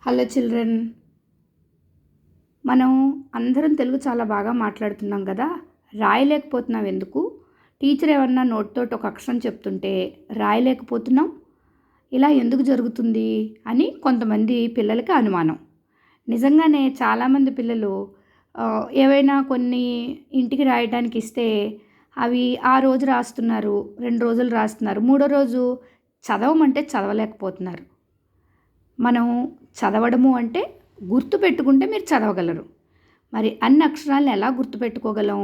Hello children, మనం అందరం తెలుగు చాలా బాగా మాట్లాడుతున్నాం కదా. రాయలేకపోతున్నాం ఎందుకు? టీచర్ ఏమన్నా నోట్తోటి ఒక అక్షరం చెప్తుంటే రాయలేకపోతున్నాం, ఇలా ఎందుకు జరుగుతుంది అని కొంతమంది పిల్లలకి అనుమానం. నిజంగానే చాలామంది పిల్లలు ఏవైనా కొన్ని ఇంటికి రాయడానికి ఇస్తే అవి ఆ రోజు రాస్తున్నారు, 2 రోజులు రాస్తున్నారు, మూడో రోజు చదవమంటే చదవలేకపోతున్నారు. మనం చదవడము అంటే గుర్తుపెట్టుకుంటే మీరు చదవగలరు. మరి అన్ని అక్షరాలను ఎలా గుర్తుపెట్టుకోగలం?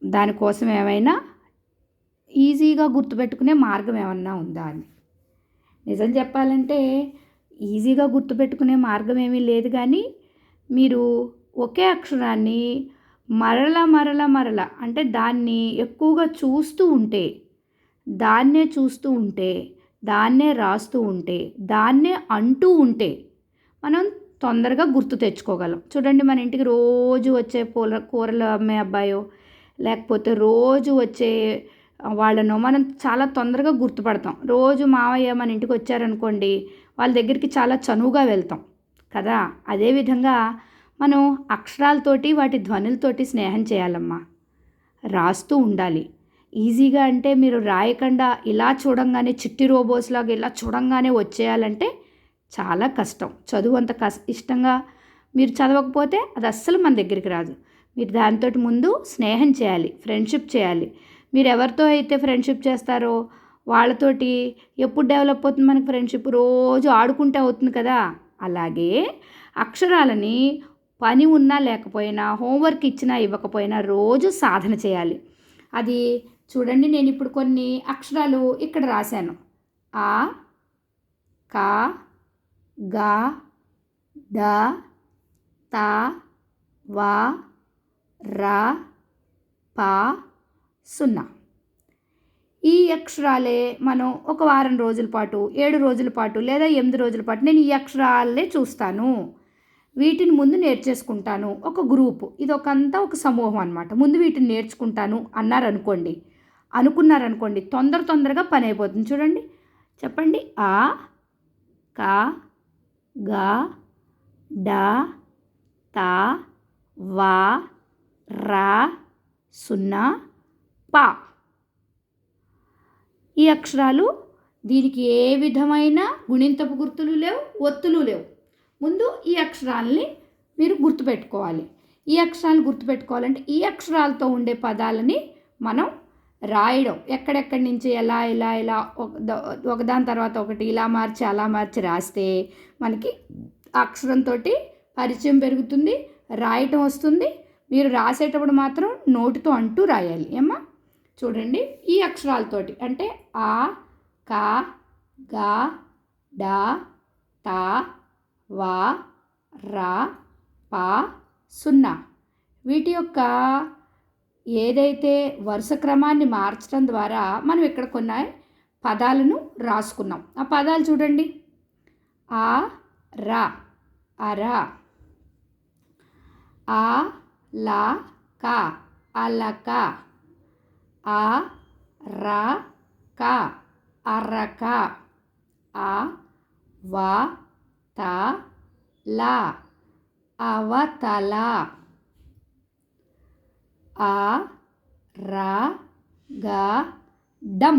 దానికోసం ఏమైనా ఈజీగా గుర్తుపెట్టుకునే మార్గం ఏమన్నా ఉందా అని. నిజం చెప్పాలంటే ఈజీగా గుర్తుపెట్టుకునే మార్గం ఏమీ లేదు, కానీ మీరు ఒకే అక్షరాన్ని మరల అంటే దాన్ని ఎక్కువగా చూస్తూ ఉంటే, దాన్నే రాస్తూ ఉంటే, దాన్నే అంటూ ఉంటే మనం తొందరగా గుర్తు తెచ్చుకోగలం. చూడండి, మన ఇంటికి రోజు వచ్చే కూరలు అమ్మే అబ్బాయో లేకపోతే రోజు వచ్చే వాళ్ళనో మనం చాలా తొందరగా గుర్తుపడతాం. రోజు మావయ్య మన ఇంటికి వచ్చారనుకోండి, వాళ్ళ దగ్గరికి చాలా చనువుగా వెళ్తాం కదా. అదేవిధంగా మనం అక్షరాలతోటి వాటి ధ్వనులతోటి స్నేహం చేయాలమ్మా. రాస్తూ ఉండాలి. ఈజీగా అంటే మీరు రాయకుండా ఇలా చూడంగానే చిట్టి రోబోస్లాగా ఇలా చూడంగానే వచ్చేయాలంటే చాలా కష్టం. చదువు అంత ఇష్టంగా మీరు చదవకపోతే అది అస్సలు మన దగ్గరికి రాదు. మీరు దాంతో ముందు స్నేహం చేయాలి, ఫ్రెండ్షిప్ చేయాలి. మీరు ఎవరితో అయితే ఫ్రెండ్షిప్ చేస్తారో వాళ్ళతోటి ఎప్పుడు డెవలప్ అవుతుంది మనకి ఫ్రెండ్షిప్? రోజు ఆడుకుంటే అవుతుంది కదా. అలాగే అక్షరాలని పని ఉన్నా లేకపోయినా, హోంవర్క్ ఇచ్చినా ఇవ్వకపోయినా రోజు సాధన చేయాలి. అది చూడండి, నేను ఇప్పుడు కొన్ని అక్షరాలు ఇక్కడ రాశాను. ఆ, కా, గా, ద, త, వా, రా, పా, సున్నా. ఈ అక్షరాలే మనం ఒక వారం రోజుల పాటు, 7 రోజుల పాటు లేదా 8 రోజుల పాటు నేను ఈ అక్షరాలే చూస్తాను, వీటిని ముందు నేర్చేసుకుంటాను. ఒక గ్రూపు, ఇది ఒక సమూహం అనమాట. ముందు వీటిని నేర్చుకుంటాను అనుకున్నారనుకోండి, తొందరగా పని అయిపోతుంది. చూడండి, చెప్పండి. ఆ, కా, గా, డా, తా, వా, రా, సున్నా, పా. ఈ అక్షరాలు, దీనికి ఏ విధమైన గుణింతపు గుర్తులు లేవు, ఒత్తులు లేవు. ముందు ఈ అక్షరాలని మీరు గుర్తుపెట్టుకోవాలి. ఈ అక్షరాలను గుర్తుపెట్టుకోవాలంటే ఈ అక్షరాలతో ఉండే పదాలని మనం రాయడం, ఎక్కడెక్కడి నుంచి ఎలా ఒకదాని తర్వాత ఒకటి ఇలా మార్చి అలా మార్చి రాస్తే మనకి అక్షరంతో పరిచయం పెరుగుతుంది, రాయటం వస్తుంది. మీరు రాసేటప్పుడు మాత్రం నోటితో అంటూ రాయాలి ఏమ్మా. చూడండి, ఈ అక్షరాలతోటి అంటే ఆ, కా, గా, డా, తా, వా, రా, పా, సున్నా. వీటి యొక్క ఏదైతే వరుస క్రమాన్ని మార్చడం ద్వారా మనం ఇక్కడ కొన్ని పదాలను రాసుకున్నాం. ఆ పదాలు చూడండి. ఆ, రా, అరా. ఆ, లా, కా, అలక. ఆ, రా, కా, అరక. ఆ, వా, తా, లా, అవతల. ఆ, రా, గా, డం.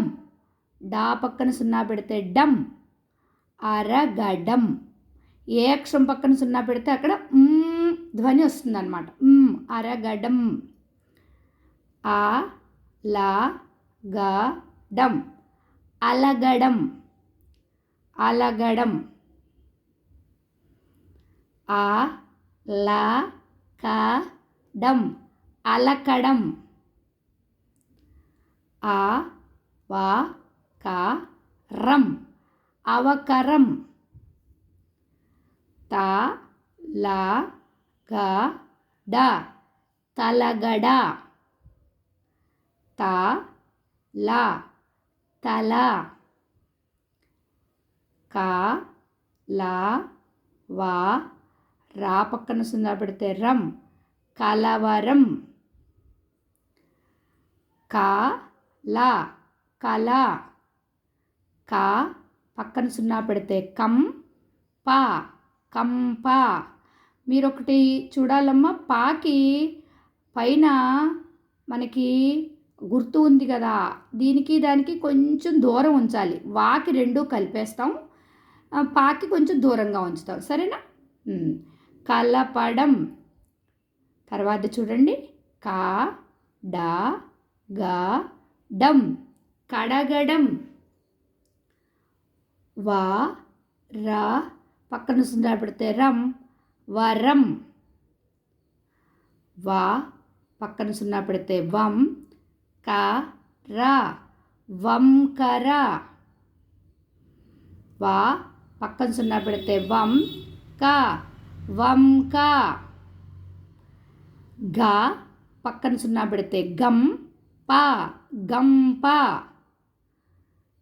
డా పక్కన సున్నా పెడితే డం, అరగడం. ఏ అక్షరం పక్కన సున్నా పెడితే అక్కడ ధ్వని వస్తుంది అన్నమాట. అరగడం. ఆ, లా, గా, డం, అలగడం. అలగడం. ఆ, లా, కా, డం, అలకడం. ఆ, వా, కా, రం, అవకరం. తా, లా, గా, డా, తలగడ. తా, లా, తల. కా, లా, వా, రా పక్కన సున్నా పెడితే రం, కలవరం. కా, లా, కల. కా పక్కన సున్నా పెడితే కం, పా కంప. మీరొకటి చూడాలమ్మా, పాకి పైన మనకి గుర్తు ఉంది కదా, దీనికి దానికి కొంచెం దూరం ఉంచాలి. వాకి రెండు కలిపేస్తాం, పాకి కొంచెం దూరంగా ఉంచుతాం. సరేనా? కలపడం. తర్వాత చూడండి, కా డా గా డం కడగడం. వా రా పక్కన సున్నా పెడితే రం వరం. వా పక్కన సున్నా పెడితే వం క రా వంకర. వా పక్కన సున్నా పెడితే వం క వంక. గా పక్కన సున్నా పెడితే గం ప గంప.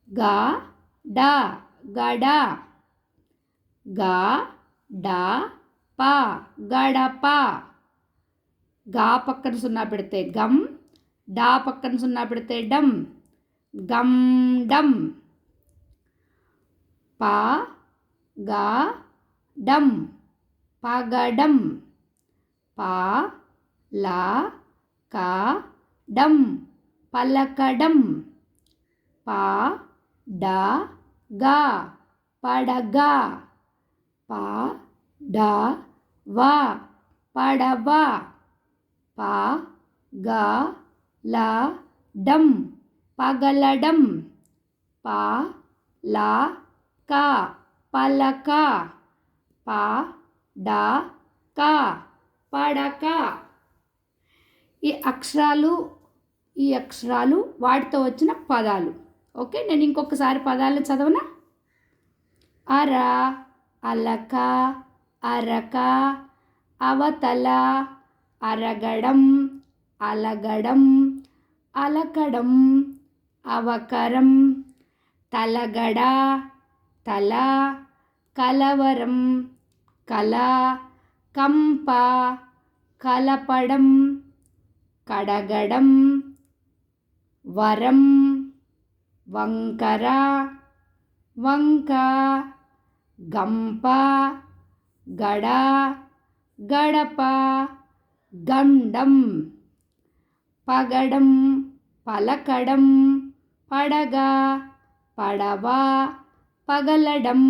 గా డా గడ. గా డా ప గడప. గా పక్కన సున్నా పెడితే గం, డా పక్కన సున్నా పెడితే డం గం డం. పా గా డం పగడం. పా లా కా డం పలకడం. పా డా గా పడగా. పా డా వా పడవ. పా గా లా డం పగలడం. పా లా కా పలక. పా డా కా పడక. ఈ అక్షరాలు వాటితో వచ్చిన పదాలు. ఓకే, నేను ఇంకొకసారి పదాలు చదవనా? అర అలక అరక అవతల అరగడం అలగడం అలకడం అవకరం తలగడ తల కలవరం కల కంప కలపడం కడగడం వరం వంకర వంక గంప గడ గడప గండం పగడం పలకడం పడగ పడవ పగలడం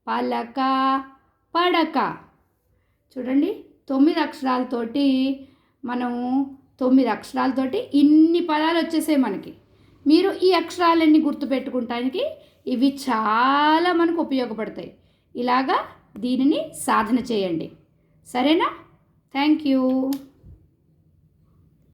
పలక పడక. చూడండి, 9 అక్షరాలతోటి మనం 9 అక్షరాలతోటి ఇన్ని పదాలు వచ్చేసాయి మనకి. మీరు ఈ అక్షరాలన్నీ గుర్తుపెట్టుకుంటానికి ఇవి చాలా మనకు ఉపయోగపడతాయి. ఇలాగా దీనిని సాధన చేయండి. సరేనా? Thank you.